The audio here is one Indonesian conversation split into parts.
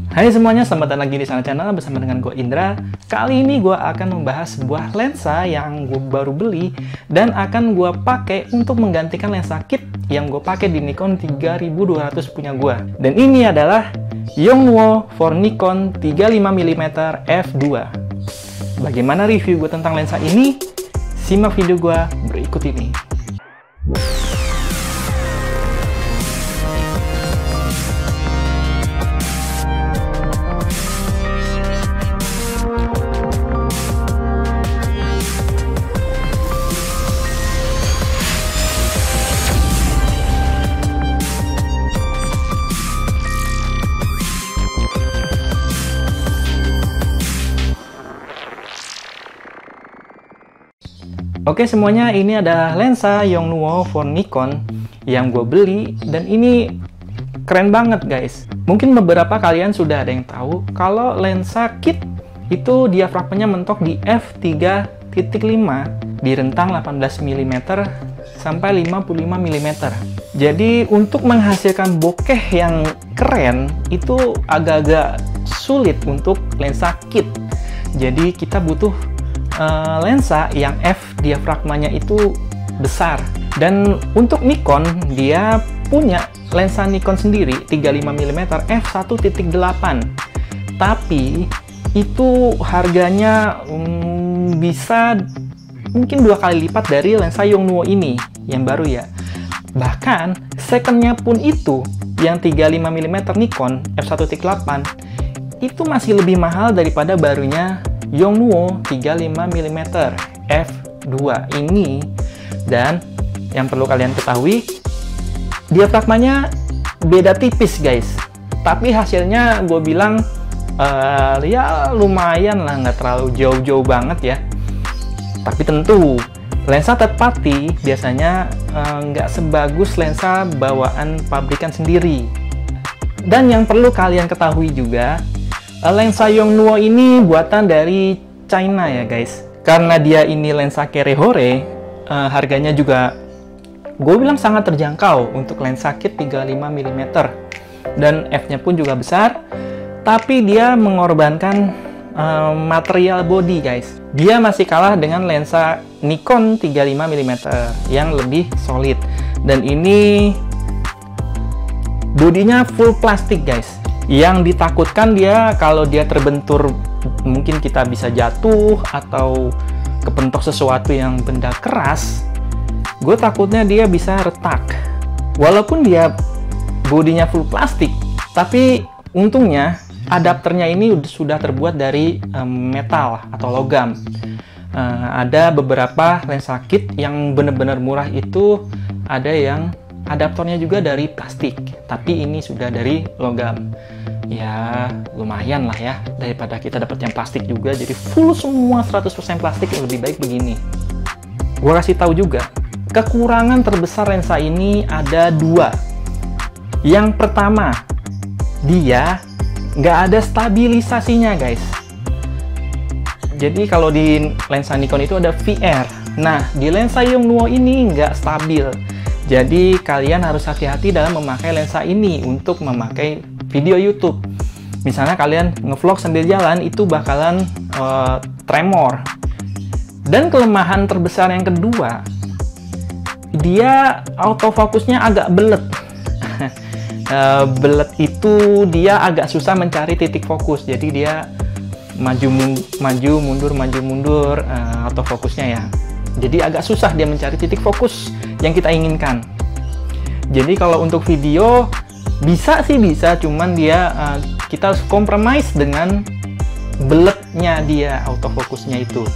Hai semuanya, selamat datang lagi di Sana Channel bersama dengan gue Indra. Kali ini gue akan membahas sebuah lensa yang gue baru beli dan akan gue pakai untuk menggantikan lensa kit yang gue pakai di Nikon 3200 punya gue. Dan ini adalah Yongnuo for Nikon 35mm f2. Bagaimana review gue tentang lensa ini? Simak video gue berikut ini. Oke semuanya, ini adalah lensa Yongnuo for Nikon yang gue beli dan ini keren banget guys. Mungkin beberapa kalian sudah ada yang tahu kalau lensa kit itu diafragmanya mentok di f3.5 di rentang 18mm sampai 55mm. Jadi untuk menghasilkan bokeh yang keren itu agak-agak sulit untuk lensa kit. Jadi kita butuh lensa yang f diafragmanya itu besar. Dan untuk Nikon, dia punya lensa Nikon sendiri 35mm f1.8, tapi itu harganya bisa mungkin 2 kali lipat dari lensa Yongnuo ini yang baru ya. Bahkan secondnya pun itu yang 35mm Nikon f1.8 itu masih lebih mahal daripada barunya Yongnuo 35mm f2 ini. Dan yang perlu kalian ketahui, diafragmanya beda tipis guys, tapi hasilnya gue bilang ya lumayan lah, nggak terlalu jauh-jauh banget ya. Tapi tentu lensa third party biasanya nggak sebagus lensa bawaan pabrikan sendiri. Dan yang perlu kalian ketahui juga, lensa Yongnuo ini buatan dari China ya guys. Karena dia ini lensa Kerehore, harganya juga gue bilang sangat terjangkau untuk lensa kit 35mm. Dan f-nya pun juga besar, tapi dia mengorbankan material body guys. Dia masih kalah dengan lensa Nikon 35mm yang lebih solid. Dan ini bodinya full plastik guys. Yang ditakutkan dia kalau dia terbentur, mungkin kita bisa jatuh atau kepentok sesuatu yang benda keras. Gue takutnya dia bisa retak. Walaupun dia bodinya full plastik, tapi untungnya adapternya ini sudah terbuat dari metal atau logam. Ada beberapa lensa kit yang benar-benar murah itu ada yang adaptornya juga dari plastik, tapi ini sudah dari logam. Ya lumayan lah ya, daripada kita dapat yang plastik juga. Jadi full semua 100% plastik, lebih baik begini. Gue kasih tahu juga, kekurangan terbesar lensa ini ada 2. Yang pertama, dia nggak ada stabilisasinya guys. Jadi kalau di lensa Nikon itu ada VR. Nah di lensa Yongnuo ini nggak stabil. Jadi kalian harus hati-hati dalam memakai lensa ini untuk memakai video YouTube. Misalnya kalian ngevlog sambil jalan, itu bakalan tremor. Dan kelemahan terbesar yang kedua, dia autofokusnya agak belet. Belet itu dia agak susah mencari titik fokus. Jadi dia maju mundur autofokusnya ya. Jadi agak susah dia mencari titik fokus yang kita inginkan. Jadi kalau untuk video bisa sih bisa, cuman dia kita harus compromise dengan beletnya dia autofokusnya itu.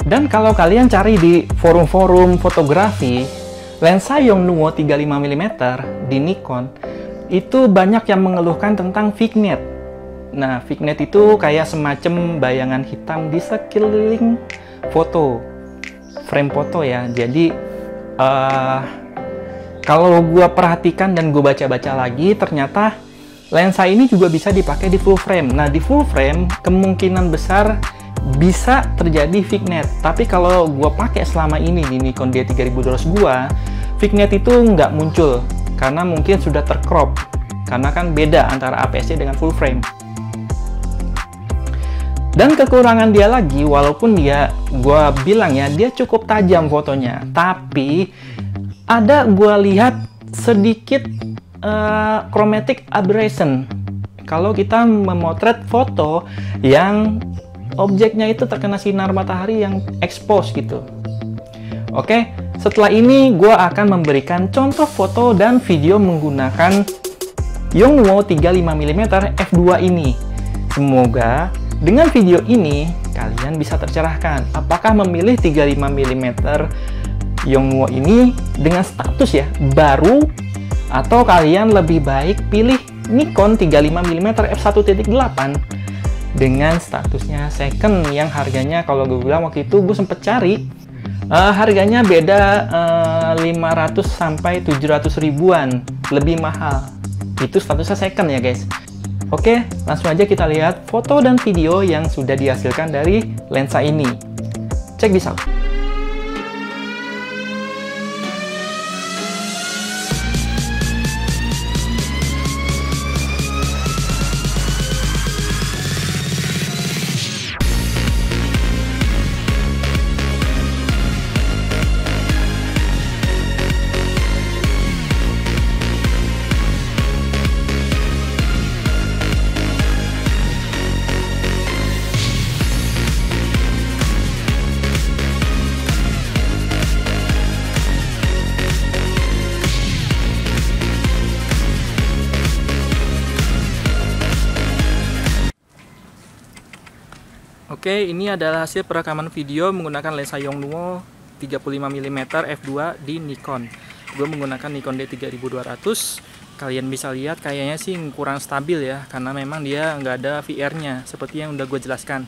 Dan kalau kalian cari di forum-forum fotografi, lensa Yongnuo 35mm di Nikon itu banyak yang mengeluhkan tentang vignette. Nah, vignette itu kayak semacam bayangan hitam di sekeliling foto, frame foto ya. Jadi kalau gue perhatikan dan gue baca-baca lagi, ternyata lensa ini juga bisa dipakai di full frame. Nah di full frame kemungkinan besar bisa terjadi vignette. Tapi kalau gue pakai selama ini di Nikon D3200 gue, vignette itu nggak muncul karena mungkin sudah tercrop. karena kan beda antara APS-C dengan full frame. Dan kekurangan dia lagi, walaupun gua bilang ya, dia cukup tajam fotonya, tapi ada gua lihat sedikit chromatic aberration. Kalau kita memotret foto yang objeknya itu terkena sinar matahari yang expose gitu. Oke, setelah ini gua akan memberikan contoh foto dan video menggunakan Yongnuo 35mm f2 ini. Semoga dengan video ini, kalian bisa tercerahkan apakah memilih 35mm Yongnuo ini dengan status ya baru, atau kalian lebih baik pilih Nikon 35mm f1.8 dengan statusnya second yang harganya, kalau gue bilang waktu itu gue sempet cari, harganya beda 500 sampai 700 ribuan, lebih mahal. Itu statusnya second ya guys. Oke, langsung aja kita lihat foto dan video yang sudah dihasilkan dari lensa ini. Check this out. Oke, ini adalah hasil perekaman video menggunakan lensa Yongnuo 35mm f2 di Nikon. Gue menggunakan Nikon D3200. Kalian bisa lihat kayaknya sih kurang stabil ya, karena memang dia nggak ada VR-nya seperti yang udah gue jelaskan.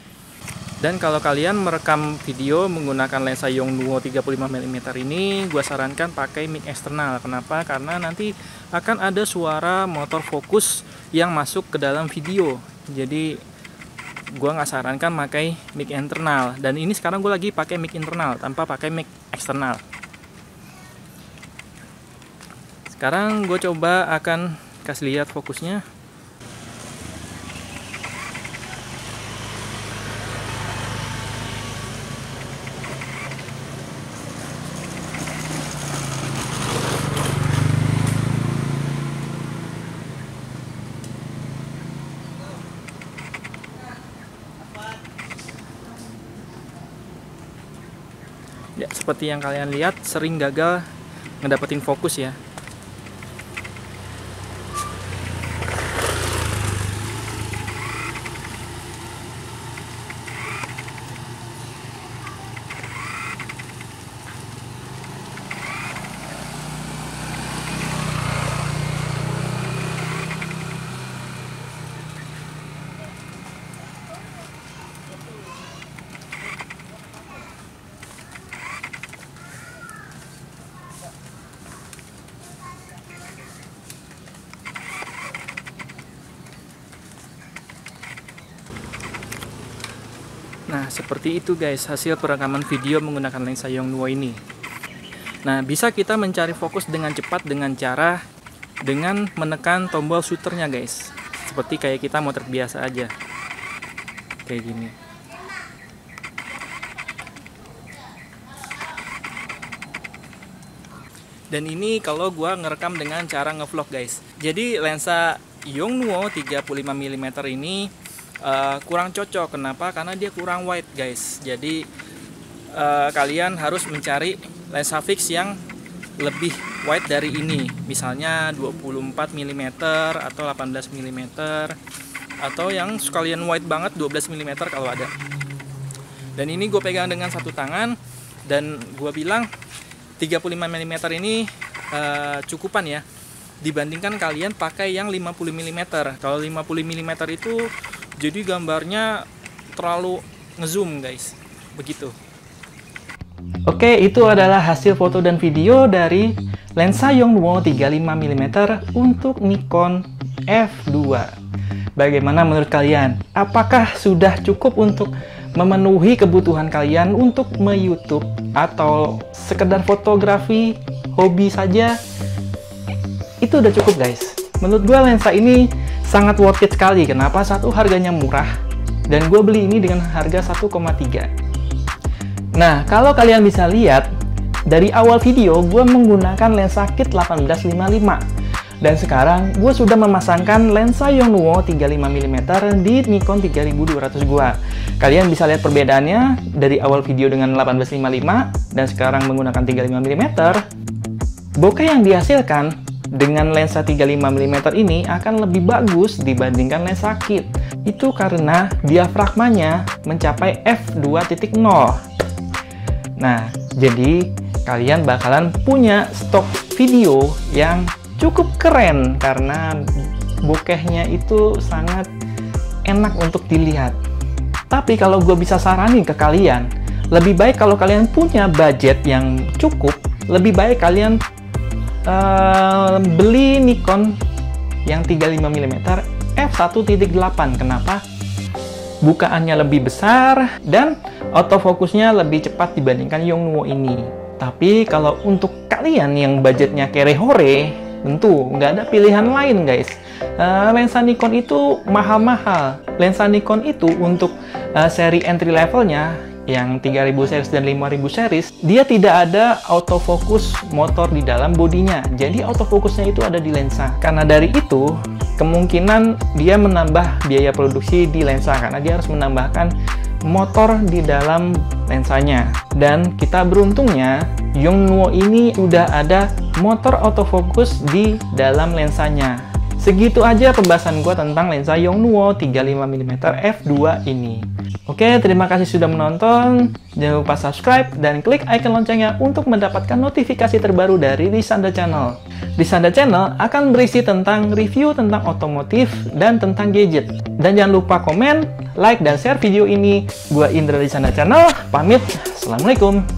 Dan kalau kalian merekam video menggunakan lensa Yongnuo 35mm ini, gue sarankan pakai mic eksternal. Kenapa? Karena nanti akan ada suara motor fokus yang masuk ke dalam video. Jadi gue nggak sarankan pakai mic internal, dan ini sekarang gue lagi pakai mic internal tanpa pakai mic eksternal. Sekarang gue coba akan kasih lihat fokusnya. Ya, seperti yang kalian lihat, sering gagal ngedapetin fokus ya. Nah, seperti itu guys, hasil perekaman video menggunakan lensa Yongnuo ini. Nah, bisa kita mencari fokus dengan cepat dengan cara dengan menekan tombol shutternya guys. Seperti kayak kita motret biasa aja. Kayak gini. Dan ini kalau gua ngerekam dengan cara ngevlog guys. Jadi lensa Yongnuo 35mm ini kurang cocok. Kenapa? Karena dia kurang wide guys. Jadi kalian harus mencari lensa fix yang lebih wide dari ini, misalnya 24 mm atau 18 mm, atau yang sekalian wide banget 12 mm kalau ada. Dan ini gue pegang dengan satu tangan, dan gue bilang 35 mm ini cukupan ya, dibandingkan kalian pakai yang 50 mm. Kalau 50 mm itu jadi gambarnya terlalu ngezoom guys, begitu. Oke, itu adalah hasil foto dan video dari lensa Yongnuo 35mm untuk Nikon F2. Bagaimana menurut kalian? Apakah sudah cukup untuk memenuhi kebutuhan kalian untuk me-YouTube atau sekedar fotografi, hobi saja? Itu udah cukup guys. Menurut gue lensa ini sangat worth it sekali. Kenapa? Satu, harganya murah, dan gue beli ini dengan harga 1,3. Nah, kalau kalian bisa lihat, dari awal video gue menggunakan lensa kit 1855. Dan sekarang gue sudah memasangkan lensa Yongnuo 35mm di Nikon 3200 gue. Kalian bisa lihat perbedaannya dari awal video dengan 1855 dan sekarang menggunakan 35mm. Bokeh yang dihasilkan dengan lensa 35mm ini akan lebih bagus dibandingkan lensa kit. Itu karena diafragmanya mencapai f2.0. Nah, jadi kalian bakalan punya stok video yang cukup keren karena bokehnya itu sangat enak untuk dilihat. Tapi kalau gue bisa saranin ke kalian, lebih baik kalau kalian punya budget yang cukup, lebih baik kalian beli Nikon yang 35mm f1.8. Kenapa? Bukaannya lebih besar dan autofokusnya lebih cepat dibandingkan Yongnuo ini. Tapi kalau untuk kalian yang budgetnya kere-hore, tentu nggak ada pilihan lain guys. Lensa Nikon itu mahal-mahal. Lensa Nikon itu untuk seri entry levelnya yang 3000 series dan 5000 series, dia tidak ada autofocus motor di dalam bodinya. Jadi autofokusnya itu ada di lensa. Karena dari itu, kemungkinan dia menambah biaya produksi di lensa karena dia harus menambahkan motor di dalam lensanya. Dan kita beruntungnya Yongnuo ini udah ada motor autofocus di dalam lensanya. Segitu aja pembahasan gua tentang lensa Yongnuo 35mm f2 ini. Oke, terima kasih sudah menonton. Jangan lupa subscribe dan klik icon loncengnya untuk mendapatkan notifikasi terbaru dari Risanda Channel. Risanda Channel akan berisi tentang review tentang otomotif dan tentang gadget. Dan jangan lupa komen, like, dan share video ini. Gua Indra Risanda Channel, pamit. Assalamualaikum.